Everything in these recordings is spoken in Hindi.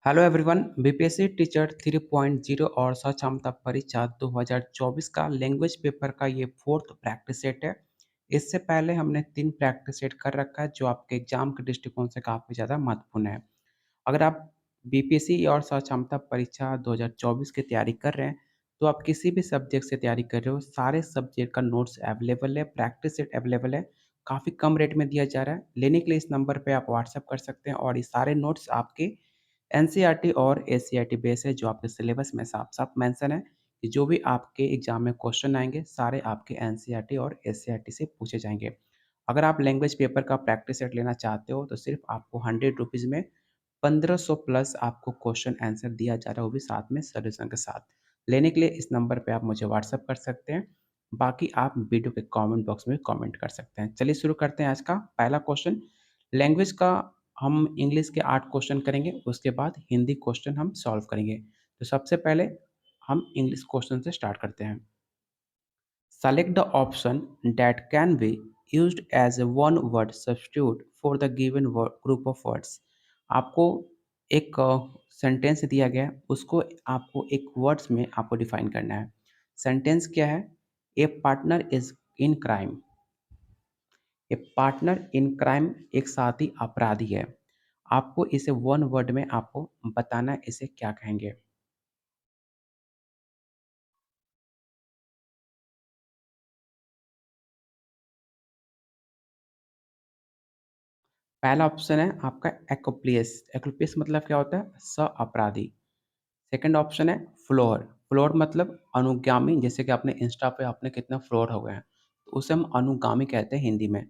हेलो एवरीवन, बीपीएससी टीचर 3.0 और सक्षमता परीक्षा 2024 का लैंग्वेज पेपर का ये फोर्थ प्रैक्टिस सेट है। इससे पहले हमने 3 प्रैक्टिस सेट कर रखा है जो आपके एग्जाम के दृष्टिकोण से काफ़ी ज़्यादा महत्वपूर्ण है। अगर आप बीपीएससी और सक्षमता परीक्षा 2024 की तैयारी कर रहे हैं, तो आप किसी भी सब्जेक्ट से तैयारी कर रहे हो, सारे सब्जेक्ट का नोट्स अवेलेबल है, प्रैक्टिस सेट अवेलेबल है, काफ़ी कम रेट में दिया जा रहा है। लेने के लिए इस नंबर पे आप व्हाट्सएप कर सकते हैं और ये सारे नोट्स आपके एनसीईआरटी और एससीईआरटी बेस है, जो आपके सिलेबस में साफ-साफ मेंशन है कि जो भी आपके एग्ज़ाम में क्वेश्चन आएँगे, सारे आपके एनसीईआरटी और एससीईआरटी से पूछे जाएँगे। अगर आप लैंग्वेज पेपर का प्रैक्टिस सेट लेना चाहते हो, तो सिर्फ़ आपको ₹100 में 1500 प्लस आपको क्वेश्चन आंसर दिया जा रहा है, वो भी साथ में सॉल्यूशन के साथ। लेने के लिए इस नंबर पे आप मुझे व्हाट्सएप कर सकते हैं। बाकी आप वीडियो के कमेंट बॉक्स में कमेंट कर सकते हैं। चलिए शुरू करते हैं आज का पहला क्वेश्चन। लैंग्वेज का हम इंग्लिश के 8 क्वेश्चन करेंगे, उसके बाद हिंदी क्वेश्चन हम सॉल्व करेंगे। तो सबसे पहले हम इंग्लिश क्वेश्चन से स्टार्ट करते हैं। Select the option that can be used as a one-word substitute for the given group of words. आपको एक सेंटेंस दिया गया है, उसको आपको एक वर्ड्स में आपको डिफाइन करना है। सेंटेंस क्या है? A partner is in crime. A partner in crime एक साथी अपराधी है। आपको इसे वन वर्ड में आपको बताना है, इसे क्या कहेंगे। पहला ऑप्शन है आपका एक्रोप्लियस। एक्रोप्लियस मतलब क्या होता है? सह अपराधी। सेकंड ऑप्शन है फ्लोर। फ्लोर मतलब अनुगामी, जैसे कि आपने इंस्टा पे आपने कितना फ्लोर हो गए हैं, तो उसे हम अनुगामी कहते हैं हिंदी में।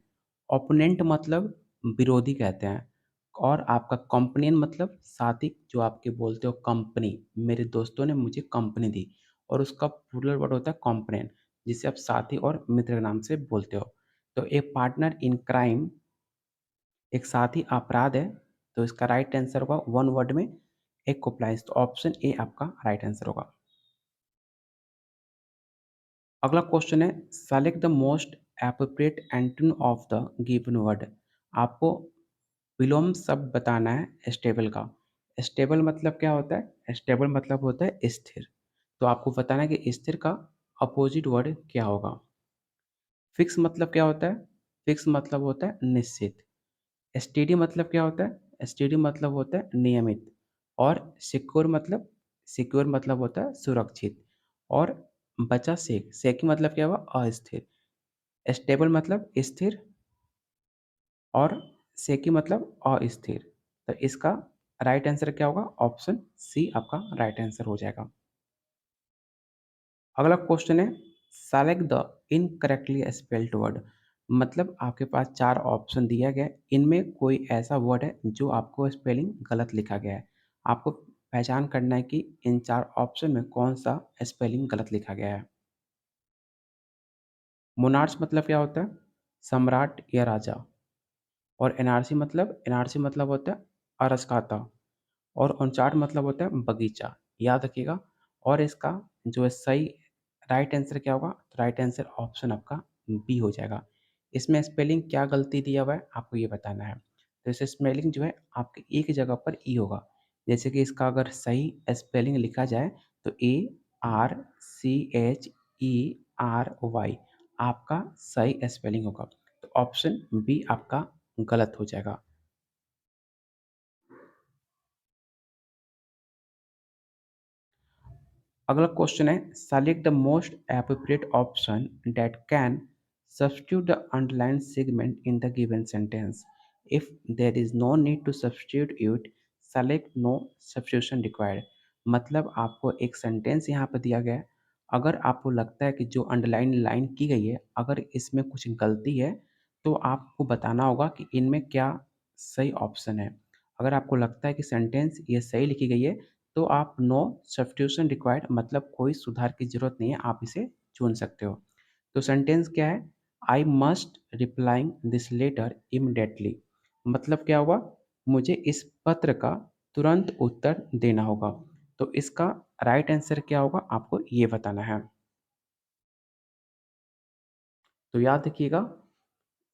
ओपोनेंट मतलब विरोधी कहते हैं। और आपका कंपनियन मतलब साथी, जो आपके बोलते हो कंपनी, मेरे दोस्तों ने मुझे कंपनी दी, और उसका प्लूरल वर्ड होता है कंपनियन, जिसे आप साथी और मित्र के नाम से बोलते हो। तो ए पार्टनर इन क्राइम एक साथी अपराध है, तो इसका राइट आंसर होगा वन वर्ड में एक्रोप्लाइस। तो ऑप्शन ए आपका राइट आंसर होगा। अगला क्वेश्चन है select the most appropriate antonym of the given word. आपको विलोम शब्द बताना है स्टेबल का। स्टेबल मतलब क्या होता है? स्टेबल मतलब होता है स्थिर। तो आपको बताना है कि स्थिर का अपोजिट वर्ड क्या होगा। फिक्स मतलब क्या होता है? फिक्स मतलब होता है निश्चित। स्टेडी मतलब क्या होता है? स्टेडी मतलब होता है नियमित। और सिक्योर मतलब होता है सुरक्षित। और बचा सेक, सेकी मतलब क्या हुआ? अस्थिर। स्टेबल मतलब स्थिर, और सेकी मतलब अस्थिर। तो इसका राइट आंसर क्या होगा? ऑप्शन सी आपका राइट आंसर हो जाएगा। अगला क्वेश्चन है select the incorrectly spelled word. मतलब आपके पास 4 ऑप्शन दिया गया है, इनमें कोई ऐसा वर्ड है जो आपको स्पेलिंग गलत लिखा गया है। आपको पहचान करना है कि इन 4 ऑप्शन में कौन-सा स्पेलिंग गलत लिखा गया है। मोनार्च मतलब क्या होता है? सम्राट या राजा। और एनआरसी मतलब होता है अरसकाता। और अनचार्ट मतलब होता है बगीचा। याद रखिएगा। और इसका जो है सही राइट आंसर क्या होगा? तो राइट आंसर ऑप्शन आपका बी हो जाएगा। इसमें स्पेलिंग क्या गलती दिया हुआ है, आपको ये बताना है। तो इस स्पेलिंग जो है आपके एक जगह पर ई होगा। जैसे कि इसका अगर सही स्पेलिंग लिखा जाए तो ARCHERY आपका सही स्पेलिंग होगा। तो ऑप्शन बी आपका गलत हो जाएगा। अगला क्वेश्चन है select the most appropriate option that can substitute the underline segment in the given sentence. If there is no need to substitute it, select no substitution required. मतलब आपको एक सेंटेंस यहाँ पर दिया गया है, अगर आपको लगता है कि जो अंडरलाइन लाइन की गई है, अगर इसमें कुछ गलती है, तो आपको बताना होगा कि इनमें क्या सही ऑप्शन है। अगर आपको लगता है कि सेंटेंस ये सही लिखी गई है, तो आप नो सब्स्टिट्यूशन रिक्वायर्ड मतलब कोई सुधार की ज़रूरत नहीं है, आप इसे चुन सकते हो। तो सेंटेंस क्या है? I must replying this letter immediately. मतलब क्या हुआ? मुझे इस पत्र का तुरंत उत्तर देना होगा। तो इसका राइट आंसर क्या होगा? आपको ये बताना है। तो याद रखिएगा,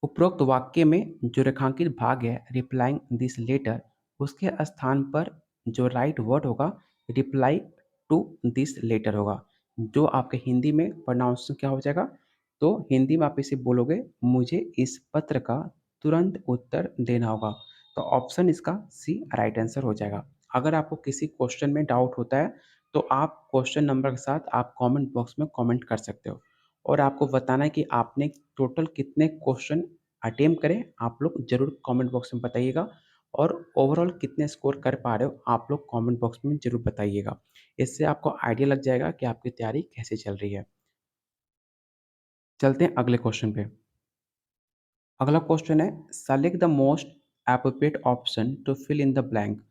उपरोक्त वाक्य में जो रेखांकित भाग है रिप्लाइंग दिस लेटर, उसके स्थान पर जो राइट वर्ड होगा रिप्लाई टू दिस लेटर होगा। जो आपके हिंदी में प्रोनाउंसिएशन क्या हो जाएगा? तो हिंदी में आप इसे बोलोगे, मुझे इस पत्र का तुरंत उत्तर देना होगा। तो ऑप्शन इसका सी राइट आंसर हो जाएगा। अगर आपको किसी क्वेश्चन में डाउट होता है तो आप क्वेश्चन नंबर के साथ आप कमेंट बॉक्स में कमेंट कर सकते हो और आपको बताना है कि आपने टोटल कितने क्वेश्चन अटेम्प्ट करे, आप लोग ज़रूर कमेंट बॉक्स में बताइएगा और ओवरऑल कितने स्कोर कर पा रहे हो आप लोग कमेंट बॉक्स में ज़रूर बताइएगा। इससे आपको आइडिया लग जाएगा कि आपकी तैयारी कैसे चल रही है। चलते हैं अगले क्वेश्चन पे। अगला क्वेश्चन है, select the most appropriate option to fill in the blank.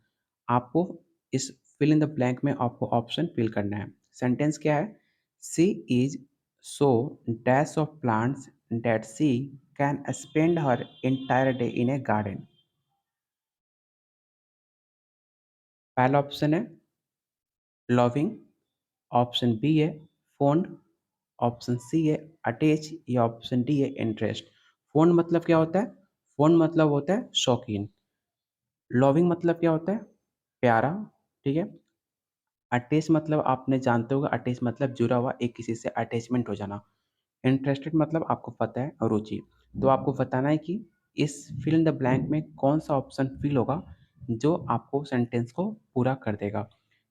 आपको इस फिल इन द ब्लैंक में आपको ऑप्शन फिल करना है। सेंटेंस क्या है? She is so dash of plants that she can spend her entire day in a garden. पहला ऑप्शन है लविंग, ऑप्शन बी है फोन, ऑप्शन सी है अटैच या ऑप्शन डी है इंटरेस्ट। फोन मतलब क्या होता है? फोन मतलब होता है शौकीन। लविंग मतलब क्या होता है? प्यारा। ठीक है। अटैच मतलब आपने जानते होगा, अटैच मतलब जुड़ा हुआ, एक किसी से अटैचमेंट हो जाना। इंटरेस्टेड मतलब आपको पता है रुचि। तो आपको बताना है कि इस फिल इन द ब्लैंक में कौन सा ऑप्शन फिल होगा जो आपको सेंटेंस को पूरा कर देगा।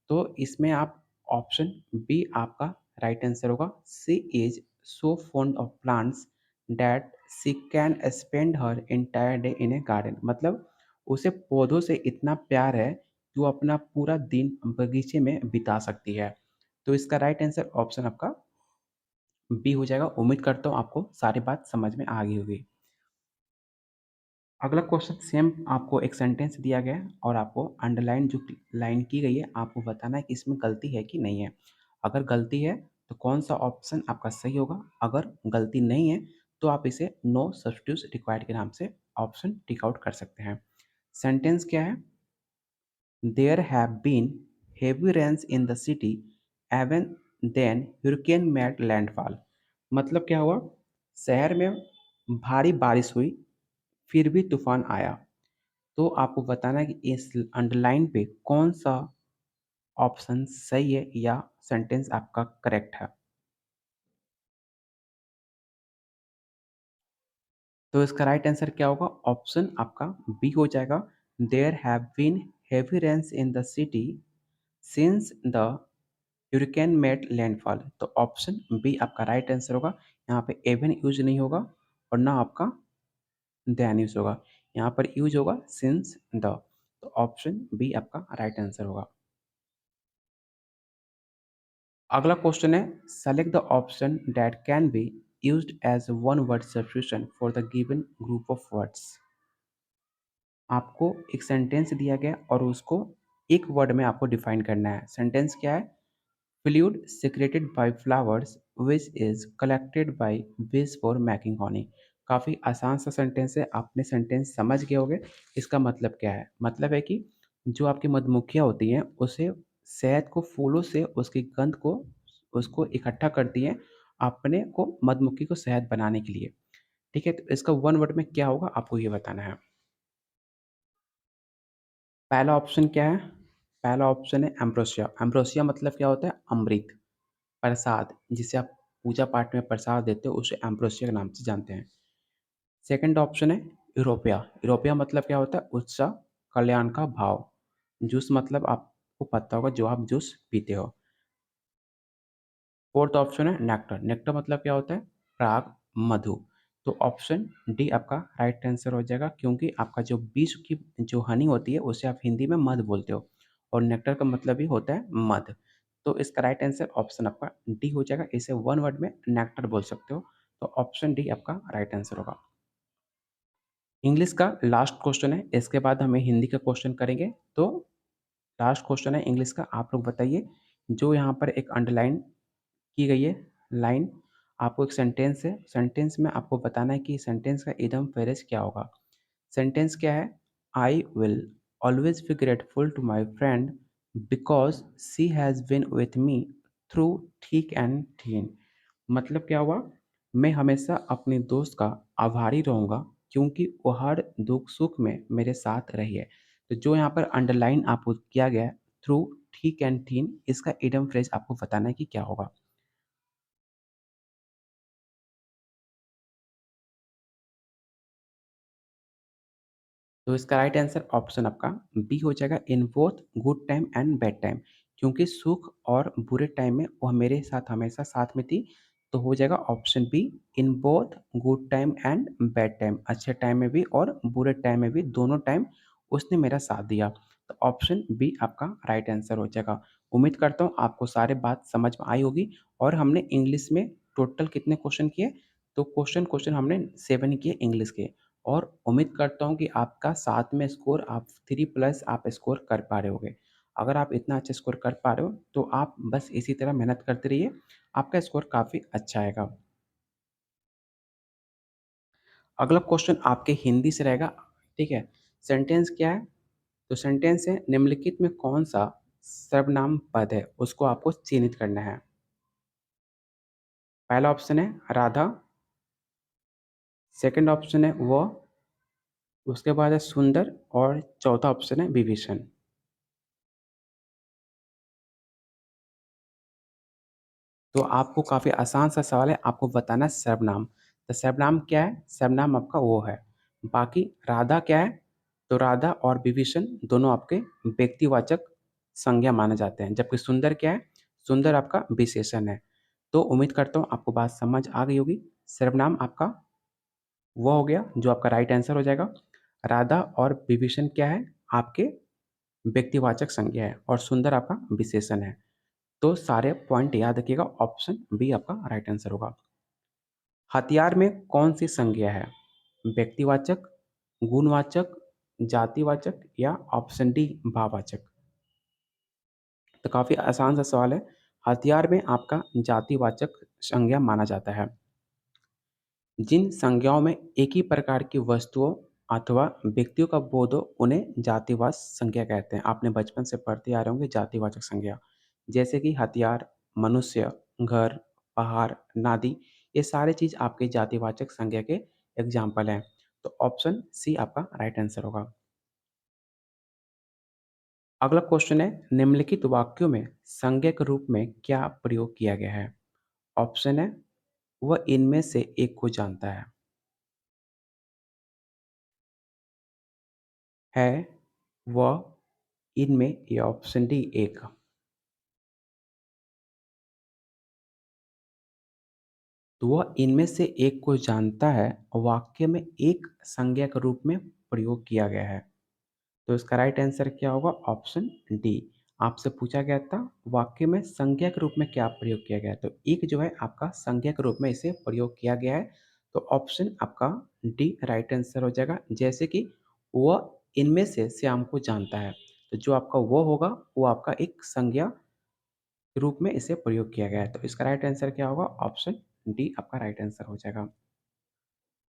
तो इसमें आप ऑप्शन बी आपका राइट आंसर होगा। She is so fond of plants that she can spend her entire day in a garden. मतलब उसे पौधों से इतना प्यार है कि वो अपना पूरा दिन बगीचे में बिता सकती है। तो इसका राइट आंसर ऑप्शन आपका बी हो जाएगा। उम्मीद करता हूँ आपको सारी बात समझ में आ गई होगी। अगला क्वेश्चन सेम, आपको एक सेंटेंस दिया गया है और आपको अंडरलाइन जो लाइन की गई है आपको बताना है कि इसमें गलती है कि नहीं है। अगर गलती है तो कौन सा ऑप्शन आपका सही होगा, अगर गलती नहीं है तो आप इसे नो सब्स्टिट्यूट रिक्वायर्ड के नाम से ऑप्शन टिक आउट कर सकते हैं। सेंटेंस क्या है? There have been heavy rains in the city, even then hurricane made landfall। मतलब क्या हुआ? शहर में भारी बारिश हुई, फिर भी तूफान आया। तो आपको बताना है कि इस अंडरलाइन पे कौन सा ऑप्शन सही है या सेंटेंस आपका करेक्ट है। तो इसका राइट आंसर क्या होगा? ऑप्शन आपका बी हो जाएगा। There have been heavy rains in the city since the hurricane made landfall. तो ऑप्शन बी आपका राइट आंसर होगा। यहाँ पे एवन यूज नहीं होगा और ना आपका देन यूज होगा, यहाँ पर यूज होगा सिंस द। तो ऑप्शन बी आपका राइट आंसर होगा। अगला क्वेश्चन है, select the option that can be used as one word substitution for the given group of words. आपको एक सेंटेंस दिया गया और उसको एक वर्ड में आपको डिफाइन करना है। सेंटेंस क्या है? Fluid secreted by flowers which is collected by bees for making honey। काफ़ी आसान सा सेंटेंस है, आपने सेंटेंस समझ गए होंगे। इसका मतलब क्या है? मतलब है कि जो आपकी मधुमक्खियाँ होती हैं उसे शहद को फूलों से उसकी गंध को उसको इकट्ठा करती हैं अपने को मधुमक्खी को शहद बनाने के लिए। ठीक है, तो इसका वन वर्ड में क्या होगा आपको ये बताना है। पहला ऑप्शन क्या है? पहला ऑप्शन है एम्ब्रोसिया। एम्ब्रोसिया मतलब क्या होता है? अमृत, प्रसाद, जिसे आप पूजा पाठ में प्रसाद देते हो उसे एम्ब्रोसिया के नाम से जानते हैं। सेकंड ऑप्शन है यूरोपिया। यूरोपिया मतलब क्या होता है? उत्साह, कल्याण का भाव। जूस मतलब आपको पता होगा जो आप जूस पीते हो। फोर्थ ऑप्शन है नेक्टर। नेक्टर मतलब क्या होता है? पराग, मधु। तो ऑप्शन डी आपका राइट आंसर हो जाएगा, क्योंकि आपका जो बीज की जो हनी होती है उसे आप हिंदी में मध बोलते हो और नेक्टर का मतलब ही होता है मध। तो इसका राइट आंसर ऑप्शन आपका डी हो जाएगा। इसे वन वर्ड में नेक्टर बोल सकते हो। तो ऑप्शन डी आपका राइट आंसर होगा। इंग्लिश का लास्ट क्वेश्चन है, इसके बाद हमें हिंदी का क्वेश्चन करेंगे। तो लास्ट क्वेश्चन है इंग्लिश का, आप लोग बताइए। जो यहाँ पर एक अंडरलाइन की गई है लाइन, आपको एक सेंटेंस है, सेंटेंस में आपको बताना है कि सेंटेंस का एकदम फ्रेज क्या होगा। सेंटेंस क्या है? I will always be grateful to my friend because she has been with me through thick and thin. मतलब क्या हुआ? मैं हमेशा अपने दोस्त का आभारी रहूँगा क्योंकि वो हर दुख सुख में मेरे साथ रही है। तो जो यहाँ पर अंडरलाइन आपको किया गया है थ्रू थी कैंटीन, इसका इडियम फ्रेज आपको बताना है कि क्या होगा। तो इसका राइट आंसर ऑप्शन आपका बी हो जाएगा, इन both good time and bad time, क्योंकि सुख और बुरे टाइम में वो मेरे साथ हमेशा साथ में थी। तो हो जाएगा option B, in both good time and bad time, अच्छे टाइम में भी और बुरे टाइम में भी, दोनों टाइम उसने मेरा साथ दिया। तो ऑप्शन बी आपका राइट आंसर हो जाएगा। उम्मीद करता हूँ आपको सारे बात समझ में आई होगी। और हमने इंग्लिश में टोटल कितने क्वेश्चन किए, तो क्वेश्चन क्वेश्चन हमने 7 किए इंग्लिश के। और उम्मीद करता हूँ कि आपका साथ में स्कोर आप 3 प्लस आप स्कोर कर पा रहे होगे। अगर आप इतना अच्छा स्कोर कर पा रहे हो, तो आप बस इसी तरह मेहनत करते रहिए, आपका स्कोर काफ़ी अच्छा आएगा। अगला क्वेश्चन आपके हिंदी से रहेगा, ठीक है? सेंटेंस क्या है? तो सेंटेंस है, निम्नलिखित में कौन-सा सर्वनाम पद है? उसको आपको चिह्नित करना है। पहला ऑप्शन है राधा, सेकंड ऑप्शन है वह, उसके बाद है सुंदर और चौथा ऑप्शन है विभीषण। तो आपको काफ़ी आसान सा सवाल है, आपको बताना है सर्वनाम। तो सर्वनाम क्या है? सर्वनाम आपका वो है। बाकी राधा क्या है? तो राधा और विभीषण दोनों आपके व्यक्तिवाचक संज्ञा माने जाते हैं। जबकि सुंदर क्या है? सुंदर आपका विशेषण है। तो उम्मीद करता हूँ आपको बात समझ आ गई होगी। सर्वनाम आपका वो हो गया जो आपका राइट आंसर हो जाएगा। राधा और विभीषण क्या है? आपके व्यक्तिवाचक संज्ञा है और सुंदर आपका विशेषण है। तो सारे पॉइंट याद रखिएगा, ऑप्शन बी आपका राइट आंसर होगा। हथियार में कौन सी संज्ञा है? व्यक्तिवाचक, गुणवाचक, जातिवाचक या ऑप्शन डी भाववाचक? तो काफ़ी आसान सा सवाल है। हथियार में आपका जातिवाचक संज्ञा माना जाता है। जिन संज्ञाओं में एक ही प्रकार की वस्तुओं अथवा व्यक्तियों का बोध हो, उन्हें जातिवाचक संज्ञा कहते हैं। आपने बचपन से पढ़ते आ रहे होंगे जातिवाचक संज्ञा, जैसे कि हथियार, मनुष्य, घर, पहाड़, नदी, ये सारे चीज़ आपके जातिवाचक संज्ञा के एग्जाम्पल हैं। तो ऑप्शन सी आपका राइट आंसर होगा। अगला क्वेश्चन है, निम्नलिखित वाक्यों में संज्ञा के रूप में क्या प्रयोग किया गया है? ऑप्शन है, वह इनमें से एक को जानता है, वह, इनमें या ऑप्शन डी एक। तो वह इनमें से एक को जानता है, वाक्य में एक संज्ञा के रूप में प्रयोग किया गया है। तो इसका राइट आंसर क्या होगा? Option D. आपसे पूछा गया था वाक्य में संज्ञा के रूप में क्या प्रयोग किया गया है, तो एक जो है आपका संज्ञा के रूप में इसे प्रयोग किया गया है। तो ऑप्शन आपका डी राइट आंसर हो जाएगा। जैसे कि वह इनमें से श्याम को जानता है, तो जो आपका वो होगा वो आपका एक संज्ञा के रूप में इसे प्रयोग किया गया है। तो इसका राइट आंसर क्या होगा? ऑप्शन डी आपका राइट आंसर हो जाएगा।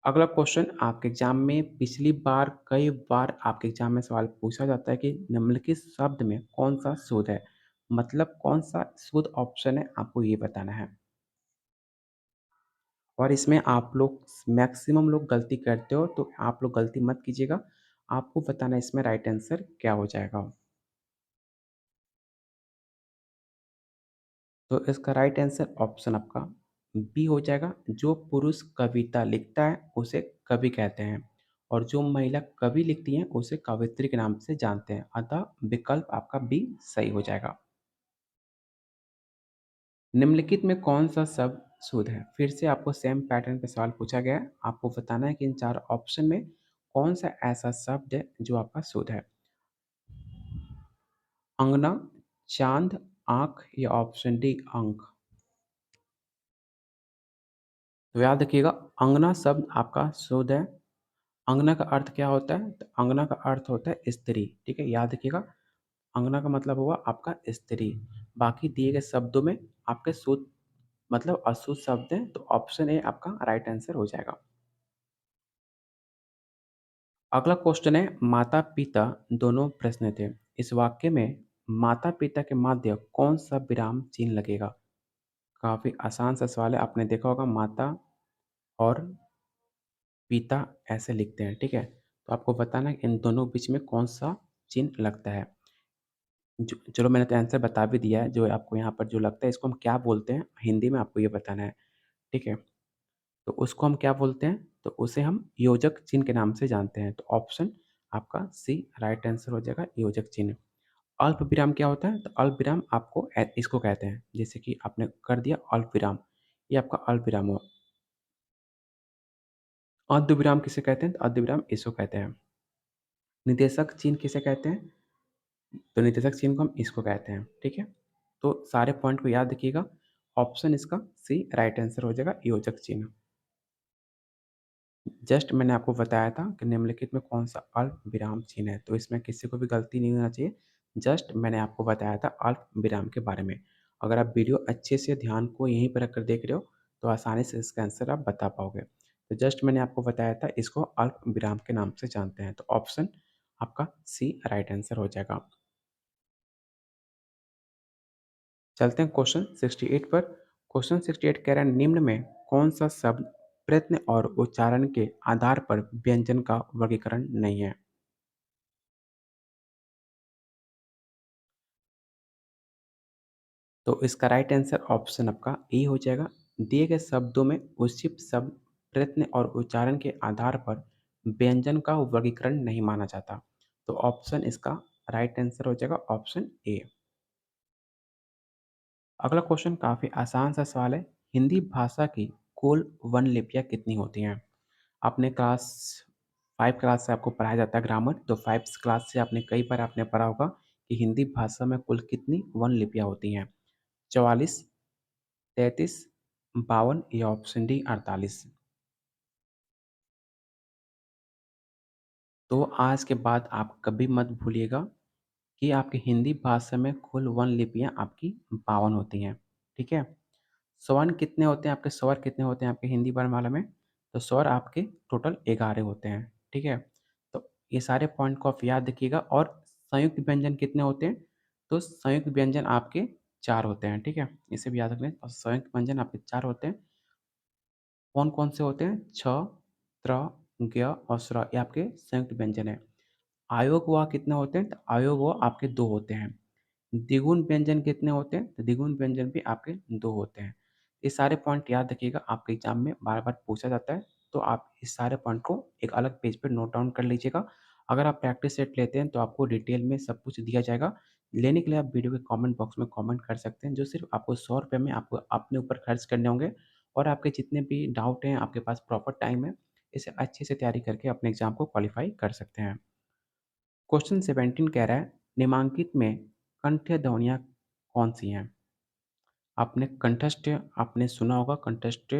अगला क्वेश्चन आपके एग्जाम में पिछली बार कई बार आपके एग्जाम में सवाल पूछा जाता है कि निम्नलिखित शब्द में कौन सा शुद्ध है, मतलब कौन सा शुद्ध ऑप्शन है, आपको ये बताना है। और इसमें आप लोग मैक्सिमम लोग गलती करते हो, तो आप लोग गलती मत कीजिएगा। आपको बताना है इसमें राइट आंसर क्या हो जाएगा। तो इसका राइट आंसर ऑप्शन आपका बी हो जाएगा। जो पुरुष कविता लिखता है उसे कवि कहते हैं, और जो महिला कवि लिखती हैं उसे कवयित्री के नाम से जानते हैं। अतः विकल्प आपका बी सही हो जाएगा। निम्नलिखित में कौन सा शब्द शुद्ध है? फिर से आपको सेम पैटर्न पे सवाल पूछा गया है। आपको बताना है कि इन चार ऑप्शन में कौन सा ऐसा शब्द है जो आपका शुद्ध है। अंगना, चांद, आंख या ऑप्शन डी अंक? तो याद रखिएगा, अंगना शब्द आपका शुद्ध है। अंगना का अर्थ क्या होता है? तो अंगना का अर्थ होता है स्त्री, ठीक है, याद रखिएगा। अंगना का मतलब हुआ आपका स्त्री। बाकी दिए गए शब्दों में आपके शुद्ध मतलब अशुद्ध शब्द है, तो ऑप्शन ए आपका राइट आंसर हो जाएगा। अगला क्वेश्चन है, माता पिता दोनों प्रश्न थे। इस वाक्य में माता पिता के मध्य कौन सा विराम चिन्ह लगेगा? काफी आसान सा सवाल है। आपने देखा होगा माता और पिता ऐसे लिखते हैं, ठीक है। तो आपको बताना है इन दोनों बीच में कौन सा चिन्ह लगता है। चलो मैंने तो आंसर बता भी दिया है, जो आपको यहाँ पर जो लगता है इसको हम क्या बोलते हैं, हिंदी में आपको ये बताना है, ठीक है? तो उसको हम क्या बोलते हैं? तो उसे हम योजक चिन्ह के नाम से जानते हैं। तो ऑप्शन आपका सी राइट आंसर हो जाएगा, योजक चिन्ह। अल्पविराम क्या होता है? तो अल्पविराम आपको इसको कहते हैं, जैसे कि आपने कर दिया अल्पविराम, ये आपका अल्पविराम हुआ। अर्धविराम किसे कहते हैं? तो अर्धविराम इसको कहते हैं। निदेशक चिन्ह किसे कहते हैं? तो निर्देशक चिन्ह को हम इसको कहते हैं, ठीक है? तो सारे पॉइंट को याद रखिएगा। ऑप्शन इसका सी राइट आंसर हो जाएगा, योजक चिन्ह। जस्ट मैंने आपको बताया था कि निम्नलिखित में कौन सा अल्प विराम चिन्ह है, तो इसमें किसी को भी गलती नहीं होना चाहिए। जस्ट मैंने आपको बताया था अल्प विराम के बारे में। अगर आप वीडियो अच्छे से ध्यान को यहीं पर रखकर देख रहे हो, तो आसानी से इसका आंसर आप बता पाओगे। तो जस्ट मैंने आपको बताया था, इसको अल्प विराम के नाम से जानते हैं। तो ऑप्शन आपका सी राइट आंसर हो जाएगा। चलते हैं क्वेश्चन 68 पर। क्वेश्चन 68 कह रहा है, निम्न में कौन सा शब्द प्रयत्न और उच्चारण के आधार पर व्यंजन का वर्गीकरण नहीं है? तो इसका राइट आंसर ऑप्शन आपका ए हो जाएगा। दिए गए शब्दों में उच्चित शब्द प्रयत्न और उच्चारण के आधार पर व्यंजन का वर्गीकरण नहीं माना जाता। तो ऑप्शन इसका राइट आंसर हो जाएगा, ऑप्शन ए। अगला क्वेश्चन काफी आसान सा सवाल है। हिंदी भाषा की कुल वन लिपियां कितनी होती हैं? आपने क्लास 5 क्लास से आपको पढ़ाया जाता है ग्रामर, तो 5 क्लास से आपने कई बार आपने पढ़ा होगा कि हिंदी भाषा में कुल कितनी वन लिपियां होती हैं? 44, 33, 52 या ऑप्शन डी 48। तो आज के बाद आप कभी मत भूलिएगा कि आपकी हिंदी भाषा में कुल वन लिपियां आपकी 52 होती हैं, ठीक है? स्वर्ण कितने होते हैं आपके, स्वर कितने होते हैं आपके हिंदी वर्णमाला में? तो स्वर आपके टोटल 11 होते हैं, ठीक है? तो ये सारे पॉइंट को आप याद रखिएगा। और संयुक्त व्यंजन कितने होते हैं? तो संयुक्त व्यंजन आपके 4 होते हैं, ठीक है? इसे भी याद रख लें, और संयुक्त व्यंजन आपके 4 होते हैं। कौन-कौन से होते हैं? छ, त्र, ज्ञ और स्र, ये आपके संयुक्त व्यंजन हैं। अयोग व कितने होते हैं? तो अयोग व आपके 2 होते हैं। द्विगुण व्यंजन कितने होते हैं? तो द्विगुण व्यंजन भी आपके 2 होते हैं। ये सारे पॉइंट याद रखिएगा, आपके एग्जाम में बार-बार पूछा जाता है, तो आप इस सारे पॉइंट को एक अलग पेज पे नोट डाउन कर लीजिएगा। अगर आप प्रैक्टिस सेट लेते हैं, तो आपको डिटेल में सब कुछ दिया जाएगा। लेने के लिए आप वीडियो के कमेंट बॉक्स में कमेंट कर सकते हैं, जो सिर्फ आपको ₹100 में आपको अपने ऊपर खर्च करने होंगे, और आपके जितने भी डाउट हैं, आपके पास प्रॉपर टाइम है, इसे अच्छे से तैयारी करके अपने एग्जाम को क्वालिफाई कर सकते हैं। क्वेश्चन 17 कह रहा है, निम्नलिखित में कंठ्य ध्वनियाँ कौन-सी हैं? आपने सुना होगा, कंठस्थ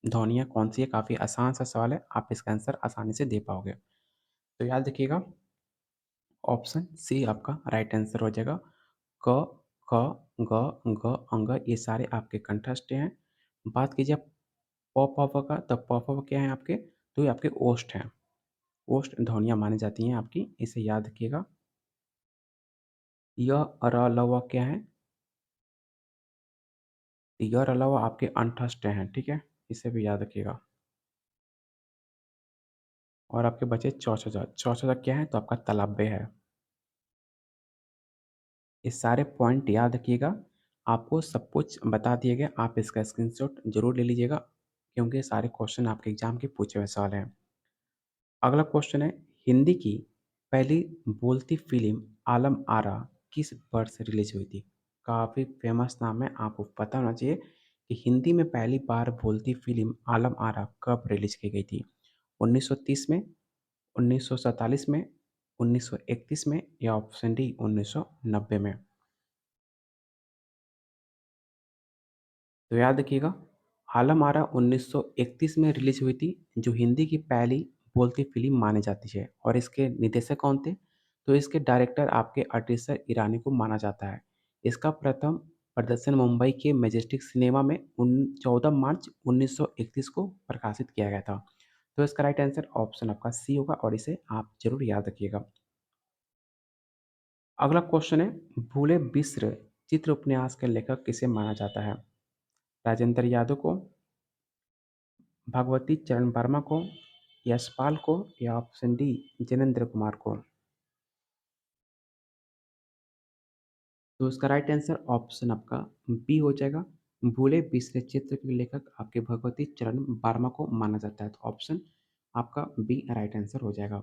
ध्वनियाँ कौन-सी है? काफ़ी आसान सा सवाल है, आप इसका आंसर आसानी से दे पाओगे। तो याद रखिएगा, ऑप्शन सी आपका राइट आंसर हो जाएगा। क, ख, ग, घ, अंग, ये सारे आपके कंठस्थ हैं। बात कीजिए प, प, प का, तो प, प क्या है आपके? तो ये आपके ओष्ठ हैं। ओष्ठ ध्वनियाँ मानी जाती हैं आपकी, इसे याद रखिएगा। य, र, ल, व क्या है? य और अलावा आपके अंतःस्थ हैं, ठीक है? इसे भी याद रखिएगा। और आपके बचे चौछचा। चौछचा क्या है? तो आपका तालव्य है। ये सारे पॉइंट याद रखिएगा। आपको सब कुछ बता दिए गए, आप इसका स्क्रीनशॉट ज़रूर ले लीजिएगा, क्योंकि ये सारे क्वेश्चन आपके एग्जाम के पूछे हुए सवाल हैं। अगला क्वेश्चन है, हिंदी की पहली बोलती फिल्म आलम आरा किस वर्ष रिलीज हुई थी? काफ़ी फेमस नाम है, आपको पता होना चाहिए कि हिंदी में पहली बार बोलती फिल्म आलम आरा कब रिलीज की गई थी? 1930 में, 1947 में, 1931 में या ऑप्शन डी 1990 में? तो याद रखिएगा, आलम आरा 1931 में रिलीज हुई थी, जो हिंदी की पहली बोलती फिल्म मानी जाती है। और इसके निर्देशक कौन थे? तो इसके डायरेक्टर आपके अटीसर ईरानी को माना जाता है। इसका प्रथम प्रदर्शन मुंबई के मैजेस्टिक सिनेमा में 14 मार्च 1931 को प्रकाशित किया गया था। तो इसका राइट आंसर ऑप्शन आपका सी होगा, और इसे आप जरूर याद रखिएगा। अगला क्वेश्चन है, भूले बिस्र चित्र उपन्यास के लेखक किसे माना जाता है? राजेंद्र यादव को, भगवती चरण वर्मा को, यशपाल को या ऑप्शन डी जिनेंद्र कुमार को? तो इसका राइट आंसर ऑप्शन आपका बी हो जाएगा। भूले बिसरे चित्र के लेखक आपके भगवती चरण वर्मा को माना जाता है। तो ऑप्शन आपका बी राइट आंसर हो जाएगा।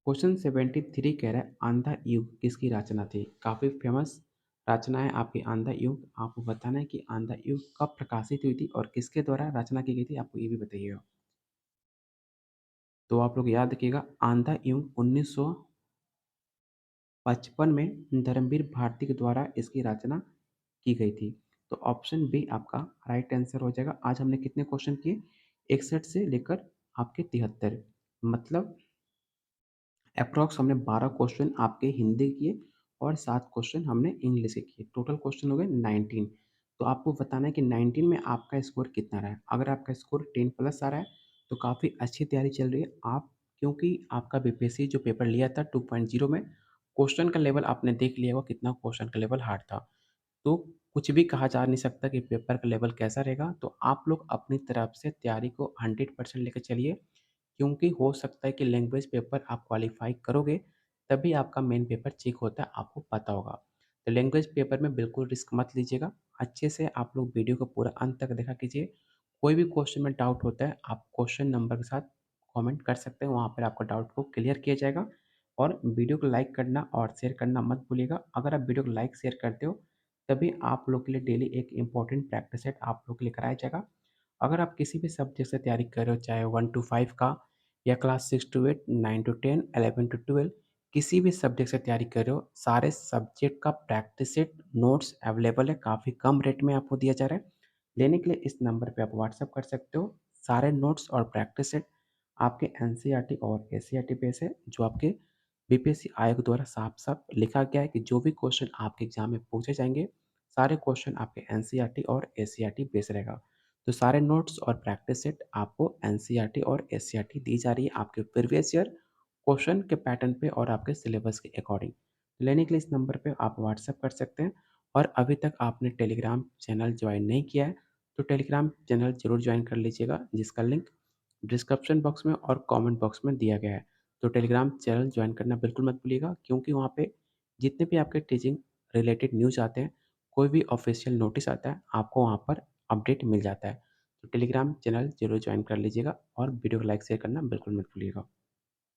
क्वेश्चन 73 कह रहा है आंधा युग किसकी रचना थी? काफ़ी फेमस रचना है आपकी आंधा युग। आपको बताना है कि आंधा युग कब प्रकाशित हुई थी और किसके द्वारा रचना की गई थी, आपको ये भी बताइएगा। तो आप लोग याद रखिएगा, आंधा युग 1955 में धर्मवीर भारती के द्वारा इसकी रचना की गई थी। तो ऑप्शन बी आपका राइट आंसर हो जाएगा। आज हमने कितने क्वेश्चन किए? 61 से लेकर आपके 73, मतलब अप्रॉक्स हमने 12 क्वेश्चन आपके हिंदी किए और 7 क्वेश्चन हमने इंग्लिश के किए। टोटल क्वेश्चन हो गए 19। तो आपको बताना है कि 19 में आपका स्कोर कितना रहा है। अगर आपका स्कोर 10 प्लस आ रहा है तो काफ़ी अच्छी तैयारी चल रही है आप, क्योंकि आपका बीपीएससी जो पेपर लिया था 2.0 में, क्वेश्चन का लेवल आपने देख लिया होगा कितना क्वेश्चन का लेवल हार्ड था। तो कुछ भी कहा जा नहीं सकता कि पेपर का लेवल कैसा रहेगा। तो आप लोग अपनी तरफ से तैयारी को 100% लेकर चलिए, क्योंकि हो सकता है कि लैंग्वेज पेपर आप क्वालिफाई करोगे तभी आपका मेन पेपर चेक होता है, आपको पता होगा। तो लैंग्वेज पेपर में बिल्कुल रिस्क मत लीजिएगा। अच्छे से आप लोग वीडियो को पूरा अंत तक देखा कीजिए। कोई भी क्वेश्चन में डाउट होता है आप क्वेश्चन नंबर के साथ कमेंट कर सकते हैं, वहाँ पर आपका डाउट को क्लियर किया जाएगा। और वीडियो को लाइक करना और शेयर करना मत भूलिएगा। अगर आप वीडियो को लाइक शेयर करते हो तभी आप लोग के लिए डेली एक इम्पॉर्टेंट प्रैक्टिस सेट आप लोग के लिए कराया जाएगा। अगर आप किसी भी सब्जेक्ट से तैयारी कर रहे हो, चाहे 1 टू 5 का या क्लास 6 टू 8, 9 टू 10, 11 टू 12, किसी भी सब्जेक्ट से तैयारी कर रहे हो, सारे सब्जेक्ट का प्रैक्टिस सेट नोट्स अवेलेबल है, काफ़ी कम रेट में आपको दिया जा रहा है। लेने के लिए इस नंबर पे आप व्हाट्सएप कर सकते हो। सारे नोट्स और प्रैक्टिस सेट आपके एनसीईआरटी और एससीईआरटी बेस है, जो आपके बीपीएससी आयोग द्वारा साफ-साफ लिखा गया है कि जो भी क्वेश्चन आपके एग्ज़ाम में पूछे जाएँगे, सारे क्वेश्चन आपके एनसीईआरटी और एससीईआरटी बेस रहेगा। तो सारे नोट्स और प्रैक्टिस सेट आपको एनसीईआरटी और एससीईआरटी दी जा रही है आपके प्रीवियस ईयर क्वेश्चन के पैटर्न पे और आपके सिलेबस के अकॉर्डिंग। लेने के लिए इस नंबर पे आप व्हाट्सएप कर सकते हैं। और अभी तक आपने टेलीग्राम चैनल ज्वाइन नहीं किया है, तो टेलीग्राम चैनल ज़रूर ज्वाइन कर लीजिएगा, जिसका लिंक डिस्क्रिप्शन बॉक्स में और कमेंट बॉक्स में दिया गया है। तो टेलीग्राम चैनल ज्वाइन करना बिल्कुल मत भूलिएगा, क्योंकि वहाँ पे जितने भी आपके टीचिंग रिलेटेड न्यूज़ आते हैं, कोई भी ऑफ़िशियल नोटिस आता है, आपको वहाँ पर अपडेट मिल जाता है। तो टेलीग्राम चैनल ज़रूर ज्वाइन कर लीजिएगा और वीडियो को लाइक शेयर करना बिल्कुल मत भूलिएगा।